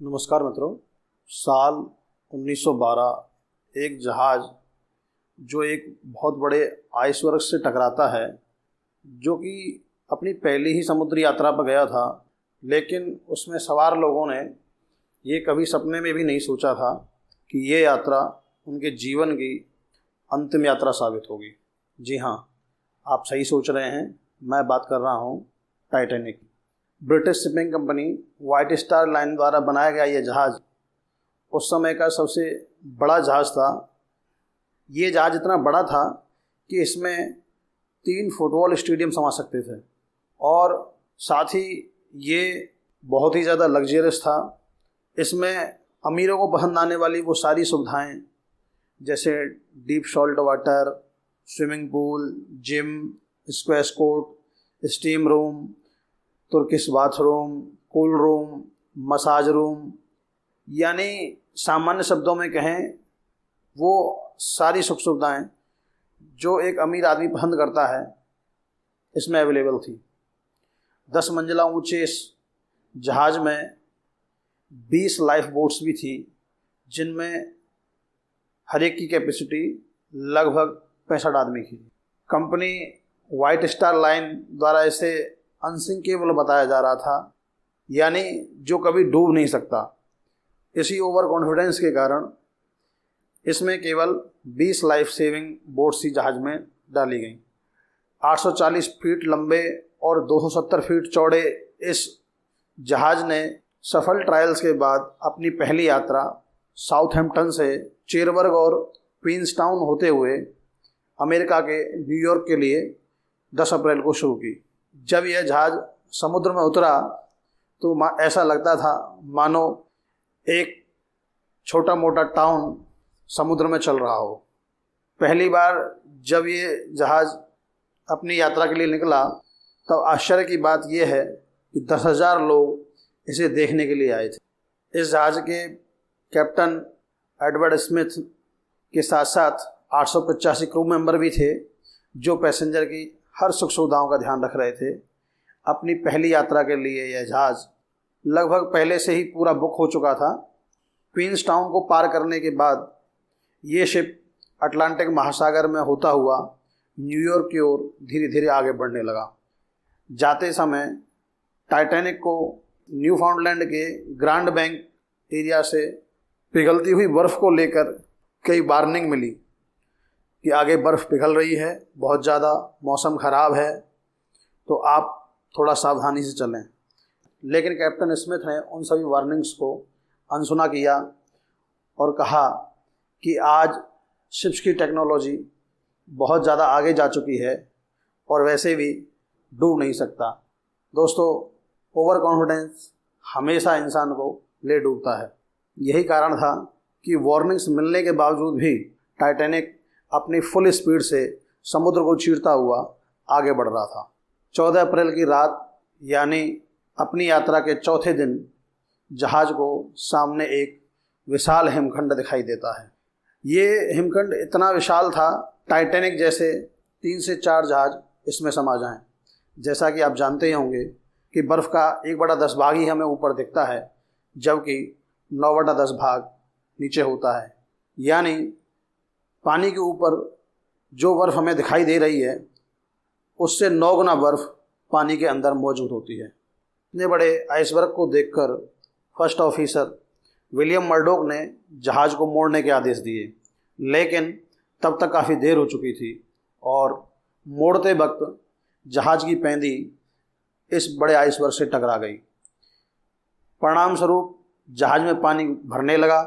नमस्कार मित्रों। साल 1912 एक जहाज़ जो एक बहुत बड़े आइसबर्ग से टकराता है, जो कि अपनी पहली ही समुद्री यात्रा पर गया था, लेकिन उसमें सवार लोगों ने ये कभी सपने में भी नहीं सोचा था कि ये यात्रा उनके जीवन की अंतिम यात्रा साबित होगी। जी हाँ, आप सही सोच रहे हैं, मैं बात कर रहा हूँ Titanic. British shipping company white star line द्वारा बनाया गया ये जहाज़ उस समय का सबसे बड़ा जहाज़ था। ये जहाज़ इतना बड़ा था कि इसमें 3 फुटबॉल स्टेडियम समा सकते थे और साथ ही ये बहुत ही ज़्यादा लग्जरियस था। इसमें अमीरों को पसंद आने वाली वो सारी सुविधाएं जैसे deep salt water, swimming pool, gym, squash court, steam room, Turkish bathroom, cool room, massage room, यानी सामान्य शब्दों में कहें वो सारी सुख सुविधाएँ जो एक अमीर आदमी पसंद करता है इसमें अवेलेबल थी। 10 मंजिला ऊंचे इस जहाज़ में 20 लाइफ बोट्स भी थी, जिनमें हर एक की कैपेसिटी लगभग 65 आदमी की। कंपनी वाइट स्टार लाइन द्वारा इसे अनसिंकेबल बताया जा रहा था, यानी जो कभी डूब नहीं सकता। इसी ओवर कॉन्फिडेंस के कारण इसमें केवल 20 लाइफ सेविंग बोट्स ही जहाज़ में डाली गई। 840 फीट लंबे और 270 फीट चौड़े इस जहाज़ ने सफल ट्रायल्स के बाद अपनी पहली यात्रा साउथहैम्पटन से चेरबर्ग और क्वींसटाउन होते हुए अमेरिका के न्यूयॉर्क के लिए 10 अप्रैल को शुरू की। जब यह जहाज़ समुद्र में उतरा तो ऐसा लगता था मानो एक छोटा मोटा टाउन समुद्र में चल रहा हो। पहली बार जब ये जहाज़ अपनी यात्रा के लिए निकला तब आश्चर्य की बात यह है कि 10,000 लोग इसे देखने के लिए आए थे। इस जहाज़ के कैप्टन एडवर्ड स्मिथ के साथ साथ 885 क्रू मेंबर भी थे, जो पैसेंजर की हर सुख सुविधाओं का ध्यान रख रहे थे। अपनी पहली यात्रा के लिए यह जहाज़ लगभग पहले से ही पूरा बुक हो चुका था। क्वींसटाउन को पार करने के बाद ये शिप अटलांटिक महासागर में होता हुआ न्यूयॉर्क की ओर धीरे धीरे आगे बढ़ने लगा। जाते समय टाइटैनिक को न्यूफाउंडलैंड के ग्रांड बैंक एरिया से पिघलती हुई बर्फ़ को लेकर कई वार्निंग मिली कि आगे बर्फ़ पिघल रही है, बहुत ज़्यादा मौसम ख़राब है, तो आप थोड़ा सावधानी से चलें। लेकिन कैप्टन स्मिथ ने उन सभी वार्निंग्स को अनसुना किया और कहा कि आज शिप्स की टेक्नोलॉजी बहुत ज़्यादा आगे जा चुकी है और वैसे भी डूब नहीं सकता। दोस्तों, ओवर कॉन्फिडेंस हमेशा इंसान को ले डूबता है। यही कारण था कि वार्निंग्स मिलने के बावजूद भी टाइटैनिक अपनी फुल स्पीड से समुद्र को चीरता हुआ आगे बढ़ रहा था। 14 अप्रैल की रात यानी अपनी यात्रा के चौथे दिन जहाज़ को सामने एक विशाल हिमखंड दिखाई देता है। ये हिमखंड इतना विशाल था, टाइटैनिक जैसे 3 से 4 जहाज़ इसमें समा जाएं। जैसा कि आप जानते ही होंगे कि बर्फ़ का 1/10 भाग ही हमें ऊपर दिखता है, जबकि 9/10 भाग नीचे होता है। यानी पानी के ऊपर जो बर्फ़ हमें दिखाई दे रही है उससे 9 गुना बर्फ़ पानी के अंदर मौजूद होती है। इतने बड़े आइसबर्ग को देखकर फर्स्ट ऑफिसर विलियम मर्डोक ने जहाज़ को मोड़ने के आदेश दिए, लेकिन तब तक काफ़ी देर हो चुकी थी और मोड़ते वक्त जहाज़ की पैंदी इस बड़े आइसबर्ग से टकरा गई। परिणाम स्वरूप जहाज़ में पानी भरने लगा।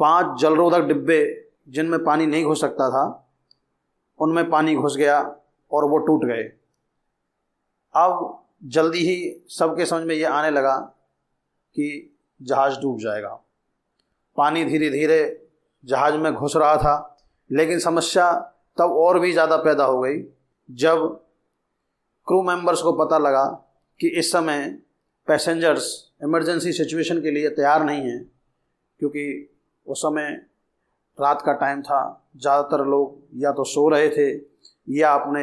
5 जलरोधक डिब्बे जिनमें पानी नहीं घुस सकता था, उनमें पानी घुस गया और वो टूट गए। अब जल्दी ही सबके समझ में ये आने लगा कि जहाज़ डूब जाएगा। पानी धीरे धीरे जहाज़ में घुस रहा था, लेकिन समस्या तब और भी ज़्यादा पैदा हो गई जब क्रू मेंबर्स को पता लगा कि इस समय पैसेंजर्स इमरजेंसी सिचुएशन के लिए तैयार नहीं हैं, क्योंकि उस समय रात का टाइम था। ज़्यादातर लोग या तो सो रहे थे या अपने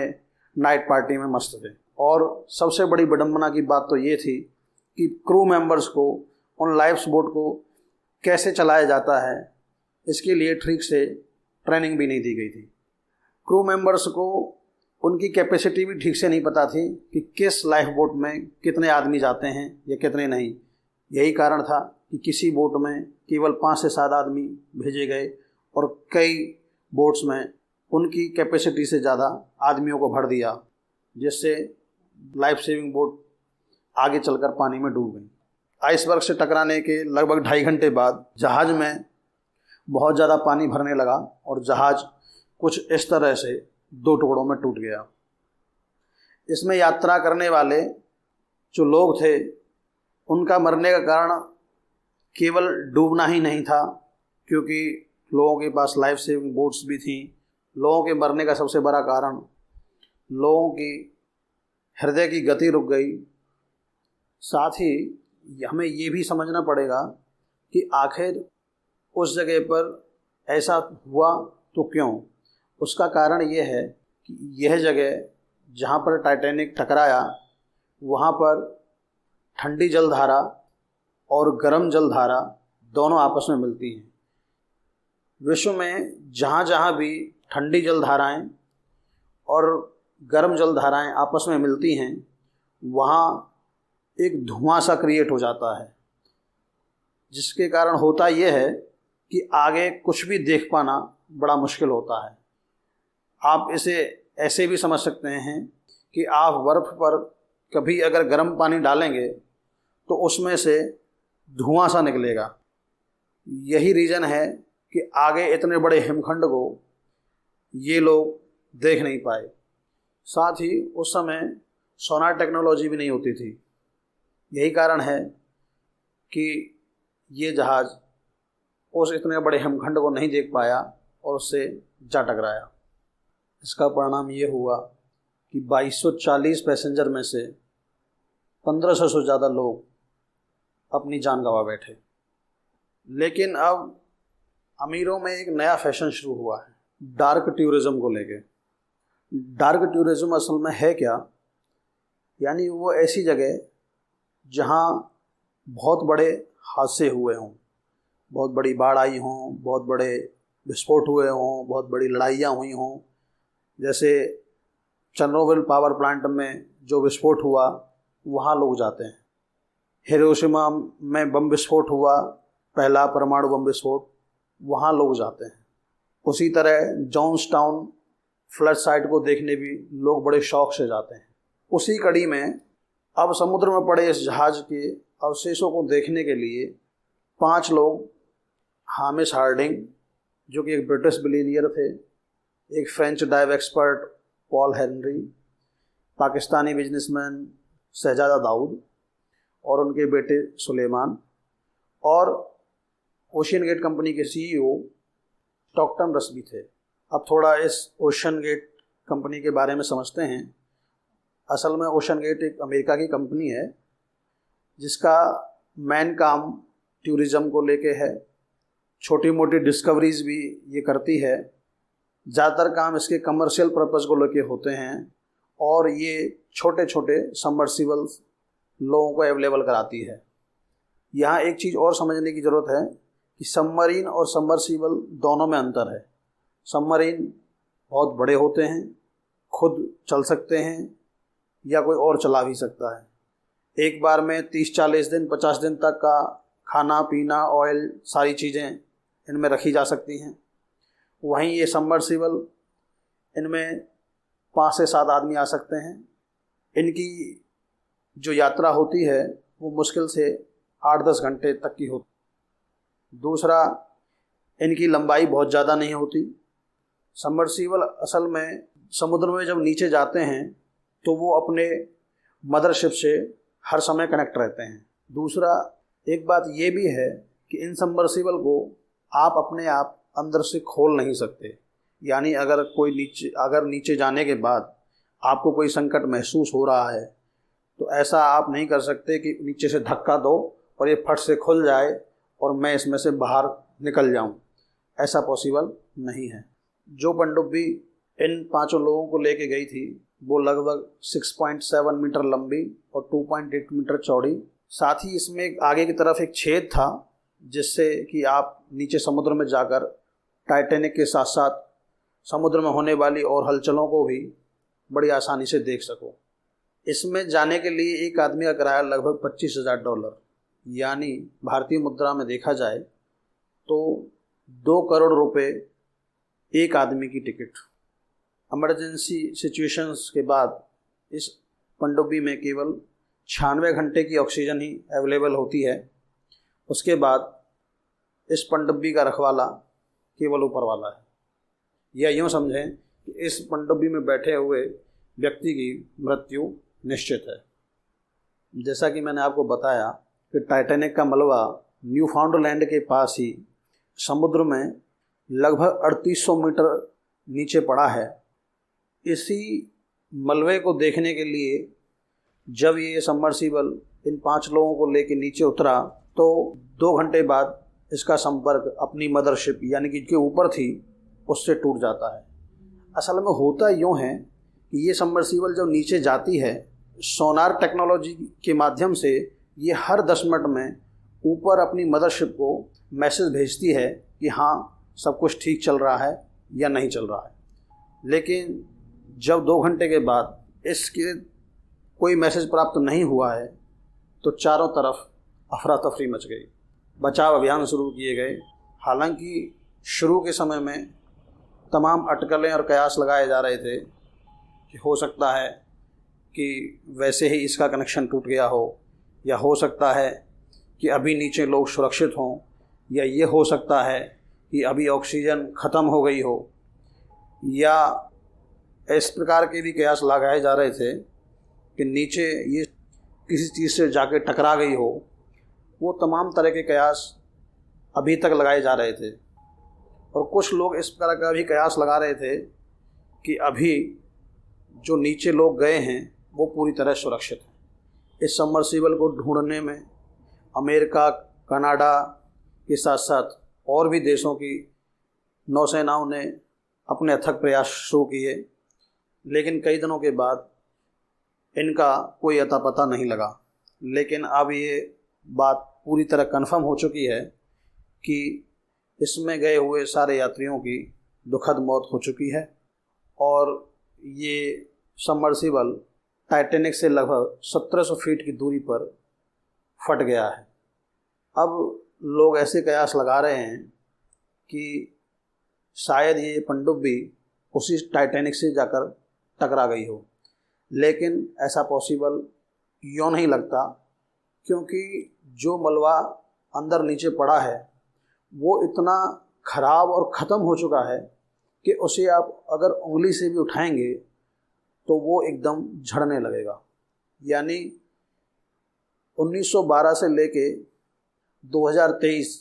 नाइट पार्टी में मस्त थे। और सबसे बड़ी विडंबना की बात तो ये थी कि क्रू मेंबर्स को उन लाइफ बोट को कैसे चलाया जाता है, इसके लिए ठीक से ट्रेनिंग भी नहीं दी गई थी। क्रू मेंबर्स को उनकी कैपेसिटी भी ठीक से नहीं पता थी कि किस लाइफ बोट में कितने आदमी जाते हैं या कितने नहीं। यही कारण था कि किसी बोट में केवल 5 से 7 आदमी भेजे गए और कई बोट्स में उनकी कैपेसिटी से ज़्यादा आदमियों को भर दिया, जिससे लाइफ सेविंग बोट आगे चलकर पानी में डूब गई। आइसबर्ग से टकराने के लगभग 2.5 घंटे बाद जहाज़ में बहुत ज़्यादा पानी भरने लगा और जहाज़ कुछ इस तरह से 2 टुकड़ों में टूट गया। इसमें यात्रा करने वाले जो लोग थे उनका मरने का कारण केवल डूबना ही नहीं था, क्योंकि लोगों के पास लाइफ सेविंग बोट्स भी थी। लोगों के मरने का सबसे बड़ा कारण लोगों की हृदय की गति रुक गई। साथ ही हमें ये भी समझना पड़ेगा कि आखिर उस जगह पर ऐसा हुआ तो क्यों। उसका कारण ये है कि यह जगह जहाँ पर टाइटैनिक टकराया वहाँ पर ठंडी जलधारा और गर्म जलधारा दोनों आपस में मिलती हैं। विश्व में जहाँ जहाँ भी ठंडी जलधाराएँ और गर्म जलधाराएँ आपस में मिलती हैं वहाँ एक धुआं सा क्रिएट हो जाता है, जिसके कारण होता यह है कि आगे कुछ भी देख पाना बड़ा मुश्किल होता है। आप इसे ऐसे भी समझ सकते हैं कि आप बर्फ़ पर कभी अगर गर्म पानी डालेंगे तो उसमें से धुआं सा निकलेगा। यही रीज़न है कि आगे इतने बड़े हिमखंड को ये लोग देख नहीं पाए। साथ ही उस समय सोनार टेक्नोलॉजी भी नहीं होती थी। यही कारण है कि ये जहाज़ उस इतने बड़े हिमखंड को नहीं देख पाया और उससे जा टकराया। इसका परिणाम ये हुआ कि 2240 पैसेंजर में से 1500 से ज़्यादा लोग अपनी जान गंवा बैठे। लेकिन अब अमीरों में एक नया फैशन शुरू हुआ है डार्क टूरिज़्म को लेके। डार्क टूरिज़्म असल में है क्या? यानी वो ऐसी जगह जहाँ बहुत बड़े हादसे हुए हों, बहुत बड़ी बाढ़ आई हों, बहुत बड़े विस्फोट हुए हों, बहुत बड़ी लड़ाइयाँ हुई हों। जैसे चेरनोबिल पावर प्लांट में जो विस्फोट हुआ वहाँ लोग जाते हैं। हिरोशिमा में बम विस्फोट हुआ, पहला परमाणु बम विस्फोट, वहाँ लोग जाते हैं। उसी तरह जॉन्सटाउन फ्लड साइट को देखने भी लोग बड़े शौक से जाते हैं। उसी कड़ी में अब समुद्र में पड़े इस जहाज़ के अवशेषों को देखने के लिए 5 लोग, हामिश हार्डिंग जो कि एक ब्रिटिश बिलियनियर थे, एक French dive expert Paul Henri, Pakistani businessman Shahzada Dawood और उनके बेटे सुलेमान, और ओशियन गेट कंपनी के CEO स्टॉकटन रस भी थे। अब थोड़ा इस ओशियन गेट कंपनी के बारे में समझते हैं। असल में ओशियन गेट एक अमेरिका की कंपनी है जिसका मेन काम टूरिज़्म को लेके है। छोटी मोटी डिस्कवरीज भी ये करती है। ज़्यादातर काम इसके कमर्शियल पर्पस को लेके होते हैं और ये छोटे छोटे सबमर्सिबल्स लोगों को अवेलेबल कराती है। यहाँ एक चीज़ और समझने की ज़रूरत है कि सबमरीन और सबमर्सिबल दोनों में अंतर है। सबमरीन बहुत बड़े होते हैं, खुद चल सकते हैं या कोई और चला भी सकता है। एक बार में 30-40 दिन 50 दिन तक का खाना पीना, ऑयल, सारी चीज़ें इनमें रखी जा सकती हैं। वहीं ये सबमर्सिबल, इनमें 5 से 7 आदमी आ सकते हैं। इनकी जो यात्रा होती है वो मुश्किल से 8-10 घंटे तक की होती। दूसरा, इनकी लंबाई बहुत ज़्यादा नहीं होती। सबमर्सिबल असल में समुद्र में जब नीचे जाते हैं तो वो अपने मदरशिप से हर समय कनेक्ट रहते हैं। दूसरा, एक बात ये भी है कि इन सबमर्सिबल को आप अपने आप अंदर से खोल नहीं सकते। यानी अगर नीचे जाने के बाद आपको कोई संकट महसूस हो रहा है तो ऐसा आप नहीं कर सकते कि नीचे से धक्का दो और ये फट से खुल जाए और मैं इसमें से बाहर निकल जाऊं। ऐसा पॉसिबल नहीं है। जो पनडुब्बी इन 5 लोगों को लेके गई थी वो लगभग 6.7 मीटर लंबी और 2.8 मीटर चौड़ी साथ ही इसमें आगे की तरफ एक छेद था जिससे कि आप नीचे समुद्र में जाकर टाइटैनिक के साथ साथ समुद्र में होने वाली और हलचलों को भी बड़ी आसानी से देख सको। इसमें जाने के लिए एक आदमी का किराया लगभग $25,000, यानी भारतीय मुद्रा में देखा जाए तो 2 करोड़ रुपए एक आदमी की टिकट। इमरजेंसी सिचुएशंस के बाद इस पनडुब्बी में केवल 96 घंटे की ऑक्सीजन ही अवेलेबल होती है। उसके बाद इस पनडुब्बी का रखवाला केवल ऊपर वाला है, या यूँ समझें कि इस पनडुब्बी में बैठे हुए व्यक्ति की मृत्यु निश्चित है। जैसा कि मैंने आपको बताया कि टाइटैनिक का मलबा न्यूफाउंडलैंड के पास ही समुद्र में लगभग 3800 मीटर नीचे पड़ा है। इसी मलबे को देखने के लिए जब ये सबमर्सिबल इन 5 लोगों को लेकर नीचे उतरा तो 2 घंटे बाद इसका संपर्क अपनी मदरशिप यानी कि जो ऊपर थी उससे टूट जाता है। असल में होता यूँ है कि ये सबमर्सिबल जब नीचे जाती है, सोनार टेक्नोलॉजी के माध्यम से ये हर 10 मिनट में ऊपर अपनी मदरशिप को मैसेज भेजती है कि हाँ सब कुछ ठीक चल रहा है या नहीं चल रहा है। लेकिन जब 2 घंटे के बाद इसके कोई मैसेज प्राप्त नहीं हुआ है तो चारों तरफ अफरा तफरी मच गई। बचाव अभियान शुरू किए गए। हालांकि शुरू के समय में तमाम अटकलें और कयास लगाए जा रहे थे कि हो सकता है कि वैसे ही इसका कनेक्शन टूट गया हो, या हो सकता है कि अभी नीचे लोग सुरक्षित हों, या ये हो सकता है कि अभी ऑक्सीजन ख़त्म हो गई हो, या इस प्रकार के भी कयास लगाए जा रहे थे कि नीचे ये किसी चीज़ से जाके टकरा गई हो। वो तमाम तरह के कयास अभी तक लगाए जा रहे थे। और कुछ लोग इस प्रकार का भी कयास लगा रहे थे कि अभी जो नीचे लोग गए हैं वो पूरी तरह सुरक्षित हैं। इस सबमर्सिबल को ढूंढने में अमेरिका, कनाडा के साथ साथ और भी देशों की नौसेनाओं ने अपने अथक प्रयास शुरू किए, लेकिन कई दिनों के बाद इनका कोई अता पता नहीं लगा। लेकिन अब ये बात पूरी तरह कन्फर्म हो चुकी है कि इसमें गए हुए सारे यात्रियों की दुखद मौत हो चुकी है और ये सबमर्सिबल टाइटैनिक से लगभग 1700 फीट की दूरी पर फट गया है। अब लोग ऐसे कयास लगा रहे हैं कि शायद ये पनडुब्बी उसी टाइटैनिक से जाकर टकरा गई हो, लेकिन ऐसा पॉसिबल यूँ नहीं लगता, क्योंकि जो मलबा अंदर नीचे पड़ा है वो इतना ख़राब और ख़त्म हो चुका है कि उसे आप अगर उंगली से भी उठाएंगे तो वो एकदम झड़ने लगेगा। यानी 1912 से लेके 2023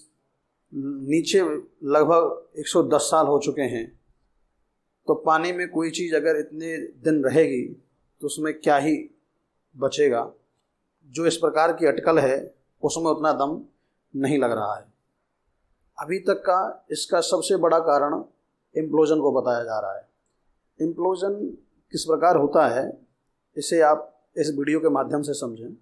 नीचे लगभग 110 साल हो चुके हैं। तो पानी में कोई चीज़ अगर इतने दिन रहेगी तो उसमें क्या ही बचेगा। जो इस प्रकार की अटकल है उसमें उतना दम नहीं लग रहा है। अभी तक का इसका सबसे बड़ा कारण इम्प्लोजन को बताया जा रहा है। इम्प्लोजन किस प्रकार होता है इसे आप इस वीडियो के माध्यम से समझें।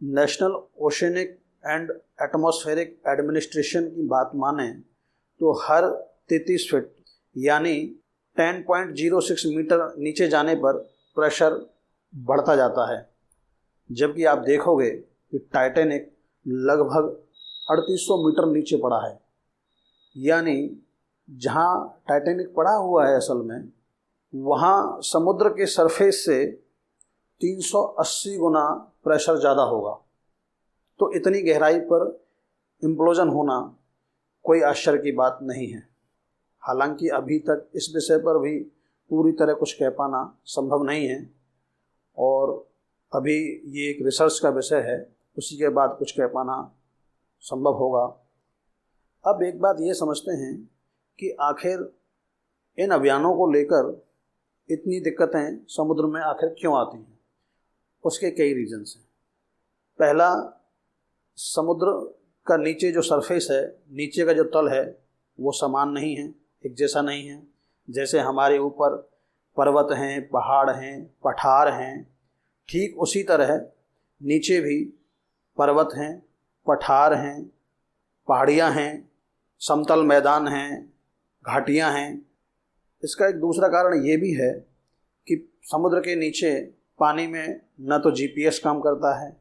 National oceanic and atmospheric administration की बात माने तो हर 33 फीट यानी 10.06 मीटर नीचे जाने पर प्रेशर बढ़ता जाता है, जबकि आप देखोगे कि टाइटैनिक लगभग 3800 मीटर नीचे पड़ा है। यानी जहाँ टाइटैनिक पड़ा हुआ है असल में वहाँ समुद्र के सरफेस से 380 गुना प्रेशर ज़्यादा होगा। तो इतनी गहराई पर इम्प्लोजन होना कोई आश्चर्य की बात नहीं है। हालांकि अभी तक इस विषय पर भी पूरी तरह कुछ कह पाना संभव नहीं है और अभी ये एक रिसर्च का विषय है, उसी के बाद कुछ कह पाना संभव होगा। अब एक बात ये समझते हैं कि आखिर इन अभियानों को लेकर इतनी दिक्कतें समुद्र में आखिर क्यों आती हैं। उसके कई रीजन्स हैं। पहला, समुद्र का नीचे जो सरफेस है, नीचे का जो तल है वो समान नहीं है, एक जैसा नहीं है। जैसे हमारे ऊपर पर्वत हैं, पहाड़ हैं, पठार हैं, ठीक उसी तरह नीचे भी पर्वत हैं, पठार हैं, पहाड़ियाँ हैं, समतल मैदान हैं, घाटियाँ हैं। इसका एक दूसरा कारण ये भी है कि समुद्र के नीचे पानी में न तो जीपीएस काम करता है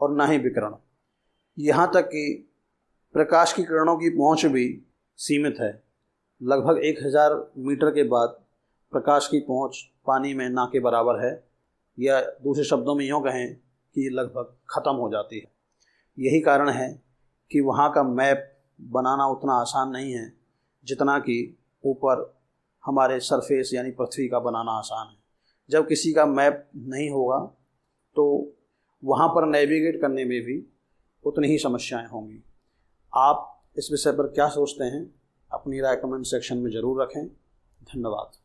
और न ही विकिरण। यहाँ तक कि प्रकाश की किरणों की पहुँच भी सीमित है। लगभग 1000 मीटर के बाद प्रकाश की पहुँच पानी में ना के बराबर है, या दूसरे शब्दों में यूँ कहें कि लगभग ख़त्म हो जाती है। यही कारण है कि वहाँ का मैप बनाना उतना आसान नहीं है जितना कि ऊपर हमारे सरफेस यानी पृथ्वी का बनाना आसान है। जब किसी का मैप नहीं होगा तो वहाँ पर नेविगेट करने में भी उतनी ही समस्याएं होंगी। आप इस विषय पर क्या सोचते हैं? अपनी राय कमेंट सेक्शन में ज़रूर रखें। धन्यवाद।